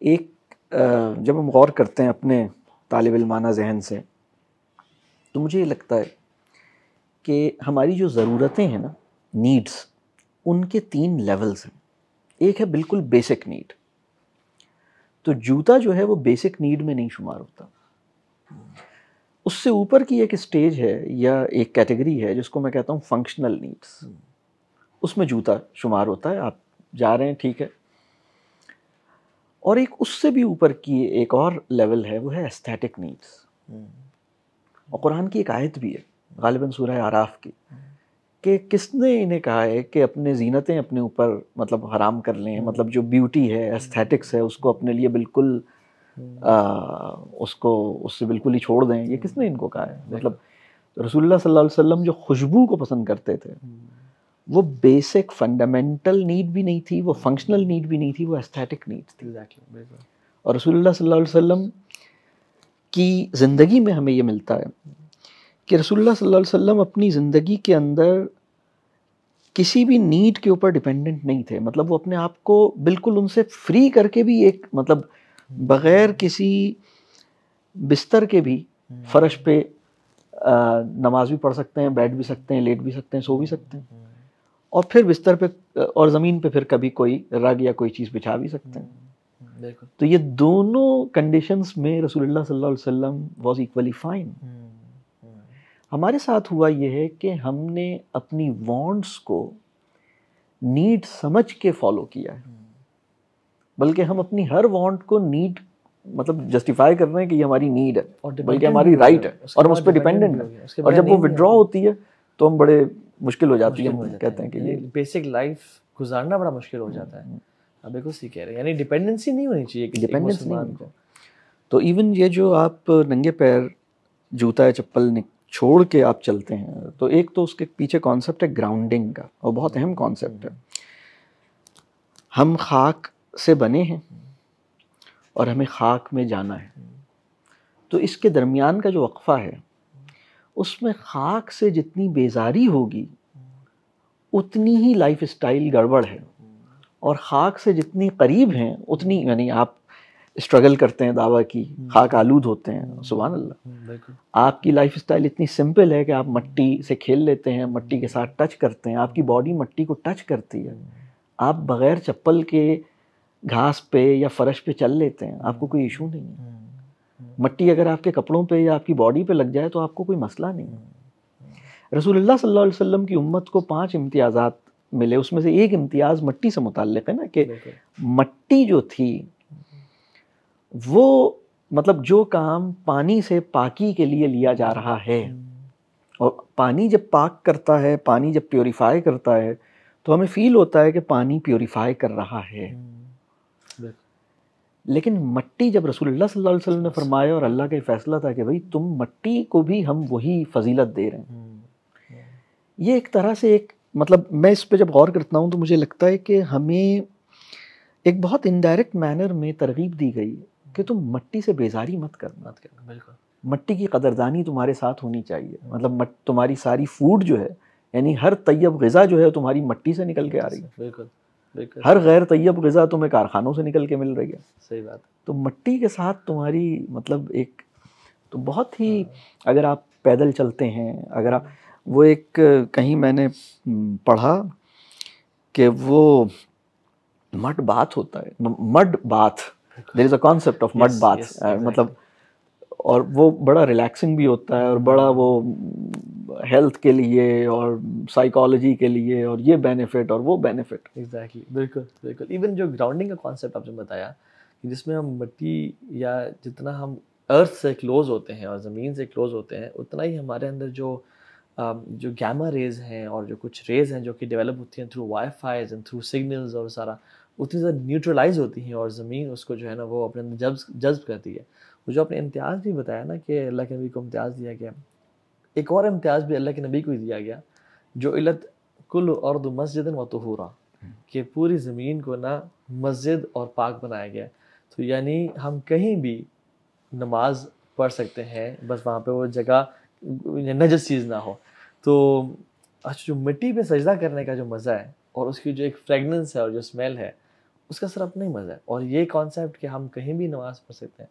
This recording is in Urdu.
ایک جب ہم غور کرتے ہیں اپنے طالب علمانہ ذہن سے تو مجھے یہ لگتا ہے کہ ہماری جو ضرورتیں ہیں نا، نیڈس، ان کے 3 لیولز ہیں. ایک ہے بالکل بیسک نیڈ. تو جوتا جو ہے وہ بیسک نیڈ میں نہیں شمار ہوتا. اس سے اوپر کی ایک اسٹیج ہے یا ایک کیٹیگری ہے جس کو میں کہتا ہوں فنکشنل نیڈس. اس میں جوتا شمار ہوتا ہے. آپ جا رہے ہیں، ٹھیک ہے. اور ایک اس سے بھی اوپر کی ایک اور لیول ہے، وہ ہے ایستھیٹک نیڈس. اور قرآن کی ایک آیت بھی ہے، غالباً سورہ اعراف کی، کہ کس نے انہیں کہا ہے کہ اپنے زینتیں اپنے اوپر مطلب حرام کر لیں، مطلب جو بیوٹی ہے، ایستھیٹکس ہے، اس کو اپنے لیے بالکل اس سے بالکل ہی چھوڑ دیں. یہ کس نے ان کو کہا ہے؟ مطلب رسول اللہ صلی اللہ علیہ وسلم جو خوشبو کو پسند کرتے تھے، وہ بیسک فنڈامنٹل نیڈ بھی نہیں تھی، وہ فنکشنل نیڈ بھی نہیں تھی، وہ ایستھیٹک نیڈ تھی. اور رسول اللہ صلی اللہ علیہ وسلم کی زندگی میں ہمیں یہ ملتا ہے کہ رسول اللہ صلی اللہ علیہ وسلم اپنی زندگی کے اندر کسی بھی نیڈ کے اوپر ڈیپینڈنٹ نہیں تھے. مطلب وہ اپنے آپ کو بالکل ان سے فری کر کے بھی ایک مطلب بغیر کسی بستر کے بھی فرش پہ نماز بھی پڑھ سکتے ہیں، بیٹھ بھی سکتے ہیں، لیٹ بھی سکتے ہیں، سو بھی سکتے ہیں، اور پھر بستر پہ اور زمین پہ پھر کبھی کوئی رگ یا کوئی چیز بچھا بھی سکتے ہیں. تو یہ دونوں کنڈیشنز میں رسول اللہ صلی اللہ علیہ وسلم واز ایکولی فائن. ہمارے ساتھ ہوا یہ ہے کہ ہم نے اپنی وانٹس کو نیڈ سمجھ کے فالو کیا ہے، بلکہ ہم اپنی ہر وانٹ کو نیڈ مطلب جسٹیفائی کر رہے ہیں کہ یہ ہماری نیڈ ہے، بلکہ ہماری رائٹ ہے، اور ہم اس پہ ڈیپینڈنٹ ہیں. اور جب وہ ودرا ہوتی ہے تو ہم بڑے مشکل ہو جاتی ہے. ہم کہتے ہیں کہ یہ بیسک لائف گزارنا بڑا مشکل ہو جاتا ہے. آپ بالکل صحیح کہہ رہے ہیں، یعنی ڈیپینڈنسی نہیں ہونی چاہیے کسی مسلمان کو. تو ایون یہ جو آپ ننگے پیر جوتا یا چپل چھوڑ کے آپ چلتے ہیں، تو ایک تو اس کے پیچھے کانسیپٹ ہے گراؤنڈنگ کا، اور بہت اہم کانسیپٹ ہے. ہم خاک سے بنے ہیں اور ہمیں خاک میں جانا ہے. تو اس کے درمیان کا جو وقفہ ہے، اس میں خاک سے جتنی بیزاری ہوگی اتنی ہی لائف اسٹائل گڑبڑ ہے، اور خاک سے جتنی قریب ہیں اتنی، یعنی آپ اسٹرگل کرتے ہیں دعویٰ کی، خاک آلود ہوتے ہیں، سبحان اللہ. آپ کی لائف اسٹائل اتنی سمپل ہے کہ آپ مٹی سے کھیل لیتے ہیں، مٹی کے ساتھ ٹچ کرتے ہیں، آپ کی باڈی مٹی کو ٹچ کرتی ہے، آپ بغیر چپل کے گھاس پہ یا فرش پہ چل لیتے ہیں، آپ کو کوئی ایشو نہیں ہے. مٹی اگر آپ کے کپڑوں پہ یا آپ کی باڈی پہ لگ جائے تو آپ کو کوئی مسئلہ نہیں ہے. رسول اللہ صلی اللہ علیہ وسلم کی امت کو 5 امتیازات ملے. اس میں سے ایک امتیاز مٹی سے متعلق ہے نا، کہ مٹی جو تھی وہ مطلب جو کام پانی سے پاکی کے لیے لیا جا رہا ہے، اور پانی جب پاک کرتا ہے، پانی جب پیوریفائی کرتا ہے، تو ہمیں فیل ہوتا ہے کہ پانی پیوریفائی کر رہا ہے. لیکن مٹی جب رسول اللہ صلی اللہ علیہ وسلم نے فرمایا، اور اللہ کا یہ فیصلہ تھا کہ بھئی تم مٹی کو بھی ہم وہی فضیلت دے رہے ہیں. یہ ایک طرح سے ایک مطلب میں اس پہ جب غور کرتا ہوں تو مجھے لگتا ہے کہ ہمیں ایک بہت انڈائریکٹ مینر میں ترغیب دی گئی کہ تم مٹی سے بیزاری مت کرنا. بالکل مٹی کی قدردانی تمہارے ساتھ ہونی چاہیے. مطلب تمہاری ساری فوڈ جو ہے، یعنی ہر طیب غذا جو ہے تمہاری مٹی سے نکل کے آ رہی ہے. بالکل بالکل. ہر غیر طیب غذا تمہیں کارخانوں سے نکل کے مل رہی ہے. صحیح بات. تو مٹی کے ساتھ تمہاری مطلب ایک تو بہت ہی، اگر آپ پیدل چلتے ہیں، اگر آپ وہ ایک کہیں میں نے پڑھا کہ وہ مڈ باتھ ہوتا ہے، mid bath, there is a concept of mid bath, مطلب اور وہ بڑا ریلیکسنگ بھی ہوتا ہے، اور بڑا وہ ہیلتھ کے لیے اور سائیکالوجی کے لیے، اور یہ بینیفٹ اور وہ بینیفٹ. ایگزیکٹلی، بالکل بالکل. ایون جو گراؤنڈنگ کا کانسیپٹ آپ نے بتایا، جس میں ہم مٹی یا جتنا ہم ارتھ سے کلوز ہوتے ہیں اور زمین سے کلوز ہوتے ہیں، اتنا ہی ہمارے اندر جو گیما ریز ہیں اور جو کچھ ریز ہیں جو کہ ڈیولپ ہوتی ہیں through Wi-Fis and through signals, اور سارا اتنی زیادہ نیوٹرلائز ہوتی ہیں، اور زمین اس کو جو ہے نا وہ اپنے اندر جذب کرتی ہے. وہ جو اپنے امتیاز بھی بتایا نا کہ اللہ کے نبی کو امتیاز دیا گیا، ایک اور امتیاز بھی اللہ کے نبی کو ہی دیا گیا، جو علت کل ارض مسجد و طہورا، کہ پوری زمین کو نا مسجد اور پاک بنایا گیا. تو یعنی ہم کہیں بھی نماز پڑھ سکتے ہیں، بس وہاں پہ وہ جگہ نجس چیز نہ ہو. تو جو مٹی پہ سجدہ کرنے کا جو مزہ ہے، اور اس کی جو ایک فریگننس ہے اور جو اسمیل ہے، اس کا صرف اپنا ہی مزہ ہے. اور یہ کانسیپٹ کہ ہم کہیں بھی نماز پڑھ سکتے ہیں,